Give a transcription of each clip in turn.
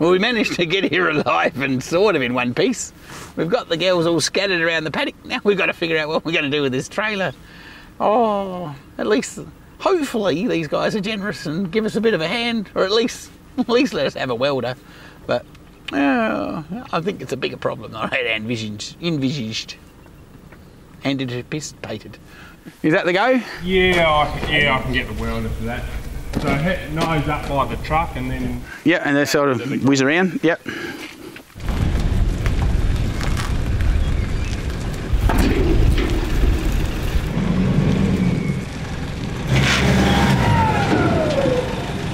Well, we managed to get here alive and sort of in one piece. We've got the girls all scattered around the paddock. Now we've got to figure out what we're going to do with this trailer. Oh, at least, hopefully, these guys are generous and give us a bit of a hand, or at least let us have a welder. But I think it's a bigger problem than I had envisaged. Anticipated. Is that the go? Yeah, I can get the welder for that. So hit nose up by the truck and then... Yeah, and they sort of whiz around, yep.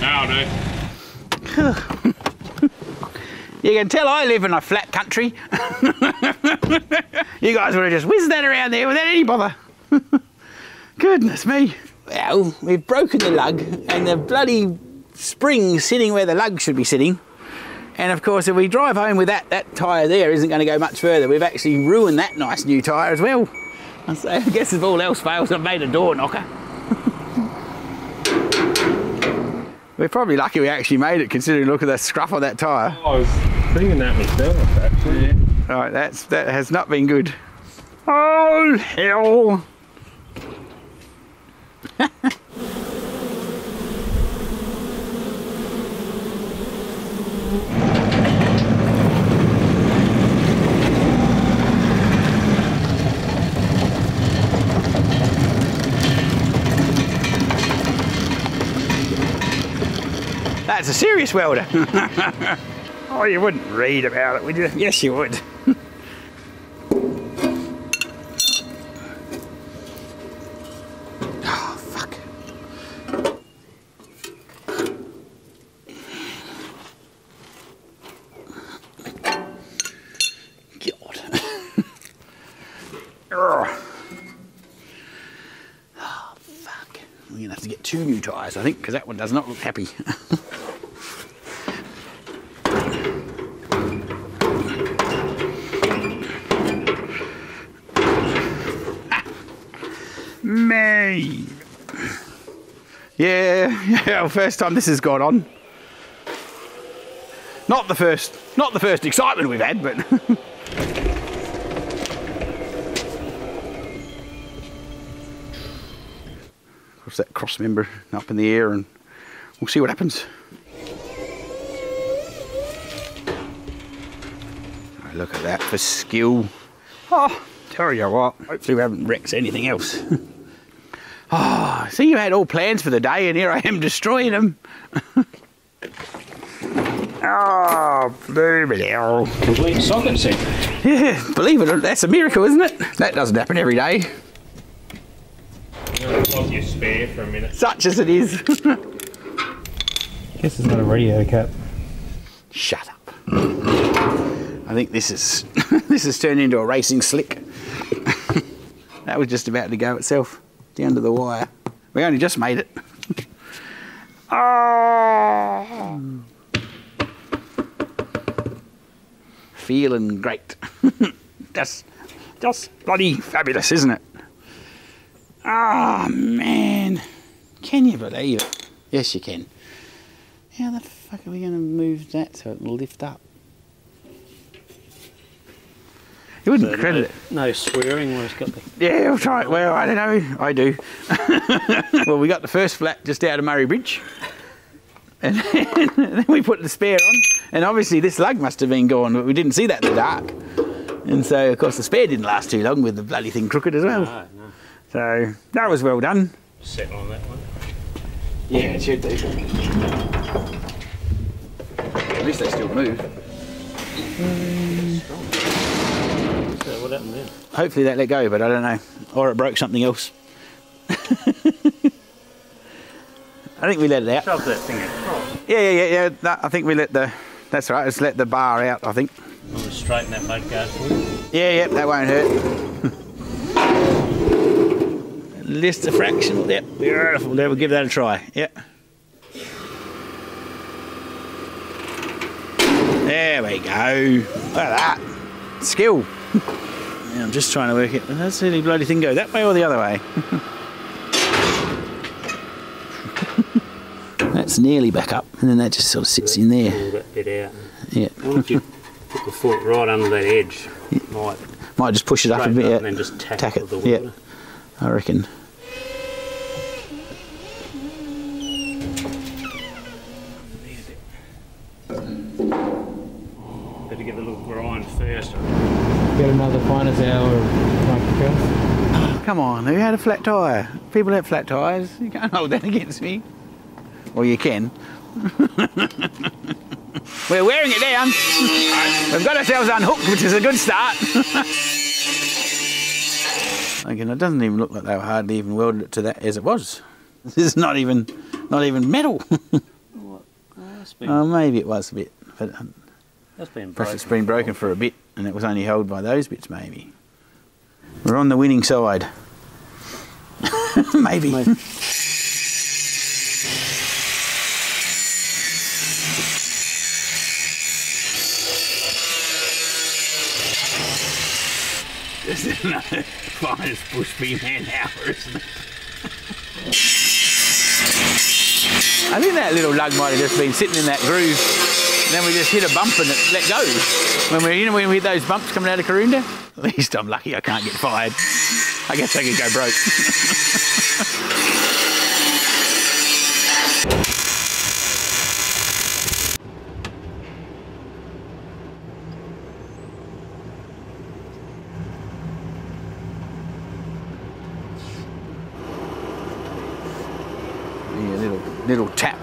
That'll do. You can tell I live in a flat country. You guys would have just whizzed that around there without any bother. Goodness me. Well, we've broken the lug and the bloody spring's sitting where the lug should be sitting. And of course, if we drive home with that tyre there isn't going to go much further. We've actually ruined that nice new tyre as well. So I guess if all else fails, I've made a door knocker. We're probably lucky we actually made it, considering look at the scruff of that tyre. I was thinking that myself, actually. Yeah. Right, that has not been good. Oh, hell! That's a serious welder. Oh, you wouldn't read about it, would you? Yes, you would. Oh, fuck. God. Oh, fuck. We're gonna have to get 2 new tyres, I think, because that one does not look happy. Me. Yeah, first time this has gone on. Not the first excitement we've had, but cross that cross member up in the air and we'll see what happens. Oh, look at that for skill. Oh, tell you what, hopefully we haven't wrecked anything else. Oh, see, you had all plans for the day and here I am destroying them. Oh, bloody hell. Complete socket set. Yeah, believe it or not, that's a miracle, isn't it? That doesn't happen every day. You're going to pause your spare for a minute. Such as it is. Guess it's not a radio cap. Shut up. I think this is this has turned into a racing slick. That was just about to go itself down to the wire. We only just made it. Oh, feeling great. Just bloody fabulous, isn't it? Oh man, can you believe it? Yes, you can. How the fuck are we going to move that so it will lift up? You wouldn't So credit it. No swearing when it's got the... Yeah, I'll try it. Well, I don't know. I do. Well, we got the first flat just out of Murray Bridge. And then we put the spare on. And obviously this lug must have been gone, but we didn't see that in the dark. And so, of course, the spare didn't last too long with the bloody thing crooked as well. No. So, that was well done. Settle on that one. Yeah, it should do. At least they still move. So what happened then? Hopefully that let go, but I don't know. Or it broke something else. I think we let it out. Shove that thing across. Yeah. No, I think we let the... That's right, let's let the bar out, I think. I'm going to straighten that mudguard for you. Yeah, that won't hurt. Just a fraction. Yep, beautiful. We'll give that a try. Yep. There we go. Look at that. Skill. Yeah, I'm just trying to work it. Does any bloody thing go that way or the other way? That's nearly back up. And then that just sort of sits in there. Pull that bit out. Yeah. What if you put the foot right under that edge? Might just push it up a bit, and then just tack it with the water. Yeah, I reckon. Better get a little grind first. Get another finest hour of microphone. Come on, who had a flat tyre? People have flat tyres. You can't hold that against me. Well, you can. We're wearing it down. We've got ourselves unhooked, which is a good start. Again, it doesn't even look like they were hardly even welded it to that as it was. This is not even metal. Oh, maybe it was a bit, but perhaps it's been broken for a bit, and it was only held by those bits. Maybe we're on the winning side. Maybe. This is another finest bush bee man hour, isn't it? I think that little lug might have just been sitting in that groove, and then we just hit a bump and it let go. When we hit those bumps coming out of Karoonda. At least I'm lucky I can't get fired. I guess I could go broke. Little tap.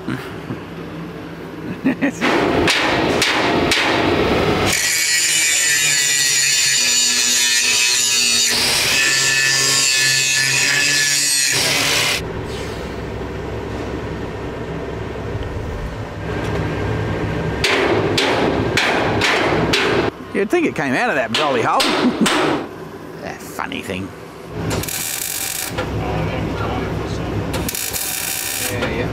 You'd think it came out of that jolly hole. That funny thing. Yeah.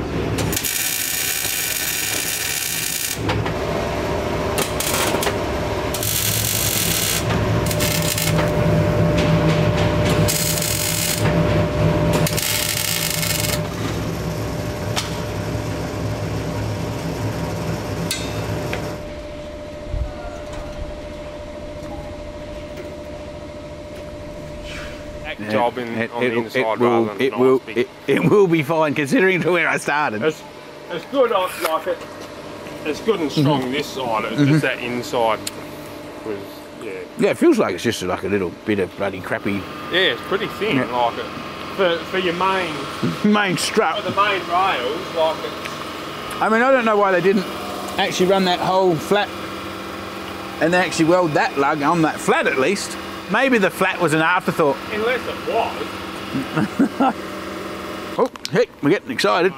Job on the inside rather than it will be fine considering to where I started. It's good like it. It's good and strong this side. It's just that inside was Yeah, it feels like it's just like a little bit of bloody crappy. Yeah, it's pretty thin. Yeah. Like it for your main strap. For the main rails, like it. I mean, I don't know why they didn't actually run that hole flat and they actually weld that lug on that flat at least. Maybe the flat was an afterthought. Unless it was. Oh, heck, we're getting excited.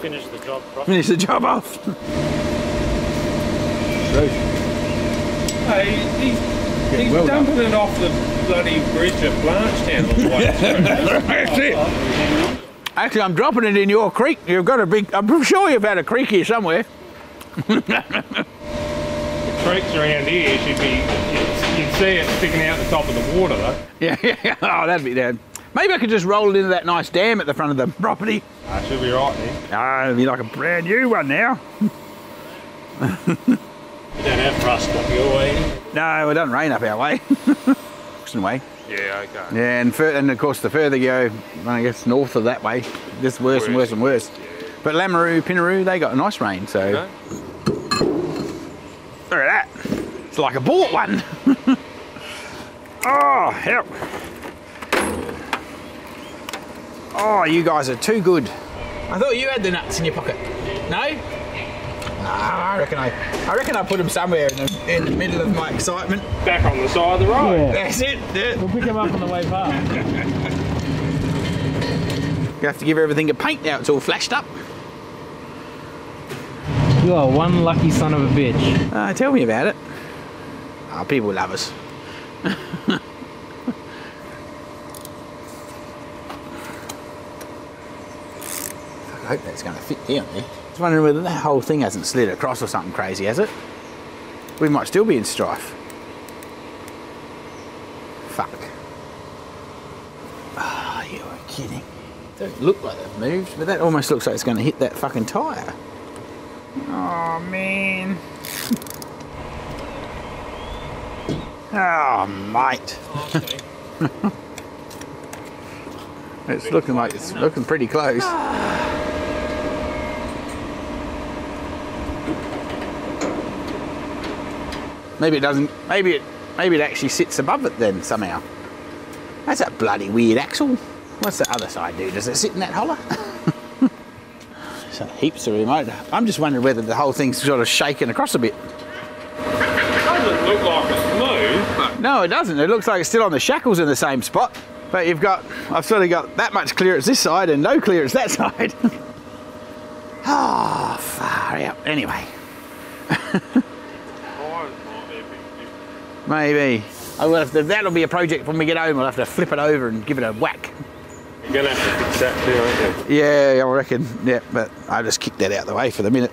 Finish the job properly. Finish the job off. Hey, he's well dumping it off the bloody bridge at Blanchetown on the way through. That's it. Actually, I'm dropping it in your creek. You've got a big, I'm sure you've had a creek here somewhere. The creeks around here should be, you'd see it sticking out the top of the water though. Yeah. Oh, that'd be bad. Maybe I could just roll it into that nice dam at the front of the property. That should be right then. Ah, it'll be like a brand new one now. You don't have rust up your way? No, it doesn't rain up our way. Oxen way. Yeah, okay. Yeah, and of course the further you go, I guess north of that way, just worse and worse and worse. Yeah. But Lameroo, Pinaroo, they got a nice rain, so. Okay. Look at that. It's like a bought one. Oh, help. Oh, you guys are too good. I thought you had the nuts in your pocket. No? Nah, I reckon I put them somewhere in the middle of my excitement. Back on the side of the road. Yeah. That's it. Yeah. We'll pick them up on the way past. You have to give everything a paint now. It's all flashed up. You are one lucky son of a bitch. Tell me about it. Oh, people love us. I hope that's going to fit down there. I was wondering whether that whole thing hasn't slid across or something crazy, has it? We might still be in strife. Fuck. Ah, you are kidding. It doesn't look like they've moved, but that almost looks like it's going to hit that fucking tyre. Oh man. Oh mate. Okay. It's looking like it's looking pretty close. Maybe it doesn't. Maybe it actually sits above it then somehow. That's a bloody weird axle. What's the other side do? Does it sit in that hollow? So heaps of remote. I'm just wondering whether the whole thing's sort of shaking across a bit. It doesn't look like it's moved, but No, it doesn't. It looks like it's still on the shackles in the same spot. But I've sort of got that much clearance this side and no clearance that side. Oh, far out. Anyway. Maybe. I will have to, that'll be a project when we get home. We'll have to flip it over and give it a whack. you're going to have to fix that too, aren't you? Yeah, I reckon. Yeah, but I'll just kick that out of the way for the minute.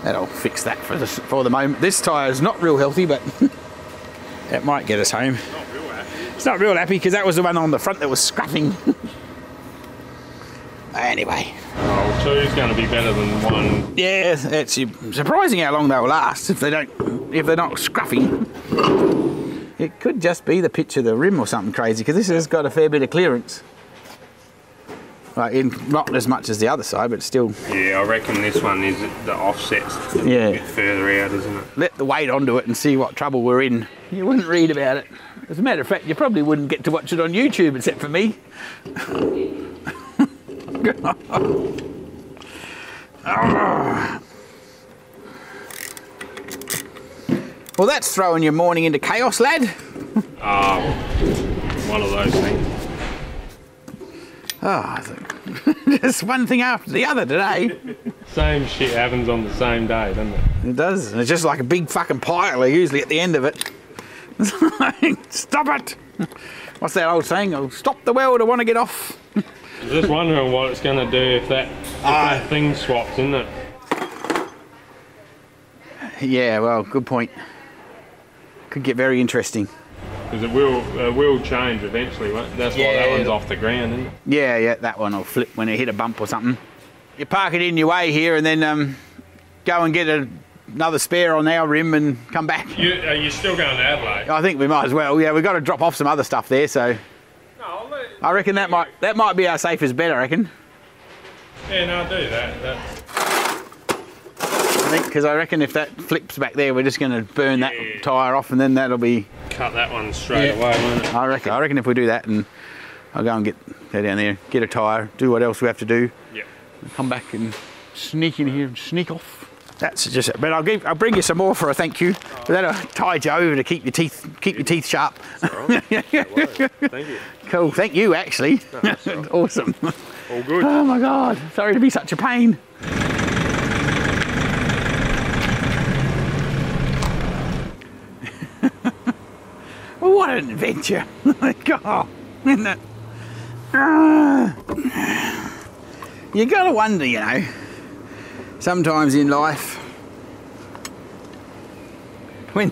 That'll fix that for the moment. This tyre's not real healthy, but it might get us home. Not real happy. It's not real happy because that was the one on the front that was scrapping. Anyway. Oh, two's going to be better than one. Yeah, it's surprising how long they'll last if they're not scruffy. It could just be the pitch of the rim or something crazy because this has got a fair bit of clearance. Like not as much as the other side, but still. Yeah, I reckon this one is the offset's a bit further out, isn't it? Let the weight onto it and see what trouble we're in. You wouldn't read about it. As a matter of fact, you probably wouldn't get to watch it on YouTube except for me. Well, that's throwing your morning into chaos, lad. Oh, one of those things. Oh, just one thing after the other today. Same shit happens on the same day, doesn't it? It does. And it's just like a big fucking pile usually at the end of it. Stop it! What's that old saying? Oh, stop the weld, I want to get off. I'm just wondering what it's going to do if that thing swaps, isn't it? Yeah, well, good point. Could get very interesting. Because it will change eventually. That's why that one's off the ground, isn't it? Yeah, that one will flip when it hit a bump or something. You park it in your way here and then go and get another spare on our rim and come back. Are you still going to Adelaide? I think we might as well. Yeah, we've got to drop off some other stuff there, so No, I reckon that might be our safest bet, I reckon. Yeah, no, I'll do that. I think because I reckon if that flips back there, we're just going to burn that tyre off, and then that'll be. Cut that one straight away, won't it? I reckon if we do that, and I'll go and go down there, get a tyre, do what else we have to do. Yeah. Come back and sneak in here and sneak off. That's just it. But I'll bring you some more for a thank you. But that'll tide you over to keep your teeth sharp. Right. Thank you. Cool. Thank you, actually. No, Awesome. All good. Oh my God. Sorry to be such a pain. What an adventure. God, isn't it? You gotta wonder, you know, sometimes in life, when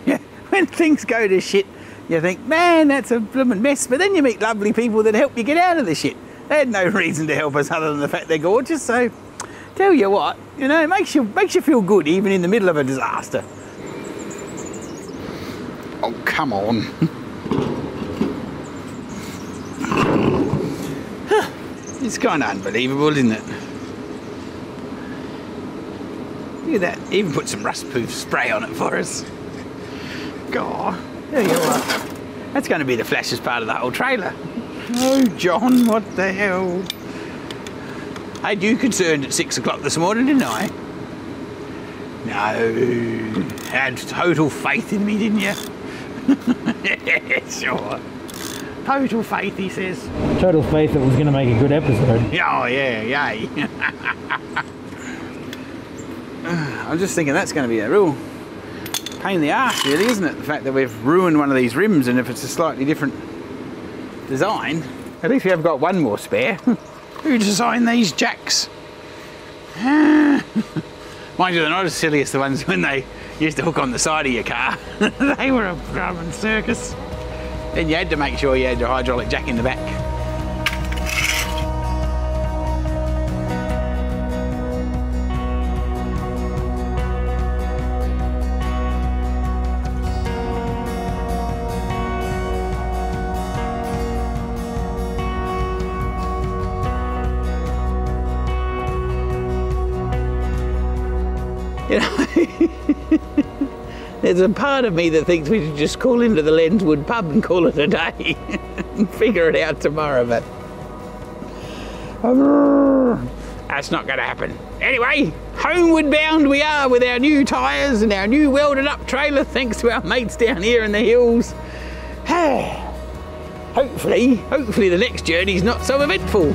things go to shit, you think, man, that's a blooming mess, but then you meet lovely people that help you get out of the shit. They had no reason to help us other than the fact they're gorgeous, so tell you what, you know, it makes you feel good even in the middle of a disaster. Oh, come on. It's kind of unbelievable, isn't it? Look at that. Even put some rust-proof spray on it for us. God, there you are. That's going to be the flashiest part of the whole trailer. Oh, John, what the hell? I had you concerned at 6 o'clock this morning, didn't I? No. Had total faith in me, didn't you? Sure. Total faith, he says. Total faith it was going to make a good episode. Oh, yeah, yay. I'm just thinking that's going to be a real pain in the arse, really, isn't it? The fact that we've ruined one of these rims, and if it's a slightly different design, at least we have got one more spare. Who designed these jacks? Mind you, they're not as silly as the ones when they used to hook on the side of your car. They were a Roman circus. Then you had to make sure you had your hydraulic jack in the back. You know, there's a part of me that thinks we should just call into the Lenswood pub and call it a day and figure it out tomorrow, but that's not going to happen. Anyway, homeward bound we are with our new tyres and our new welded up trailer, thanks to our mates down here in the hills. Hopefully the next journey's not so eventful.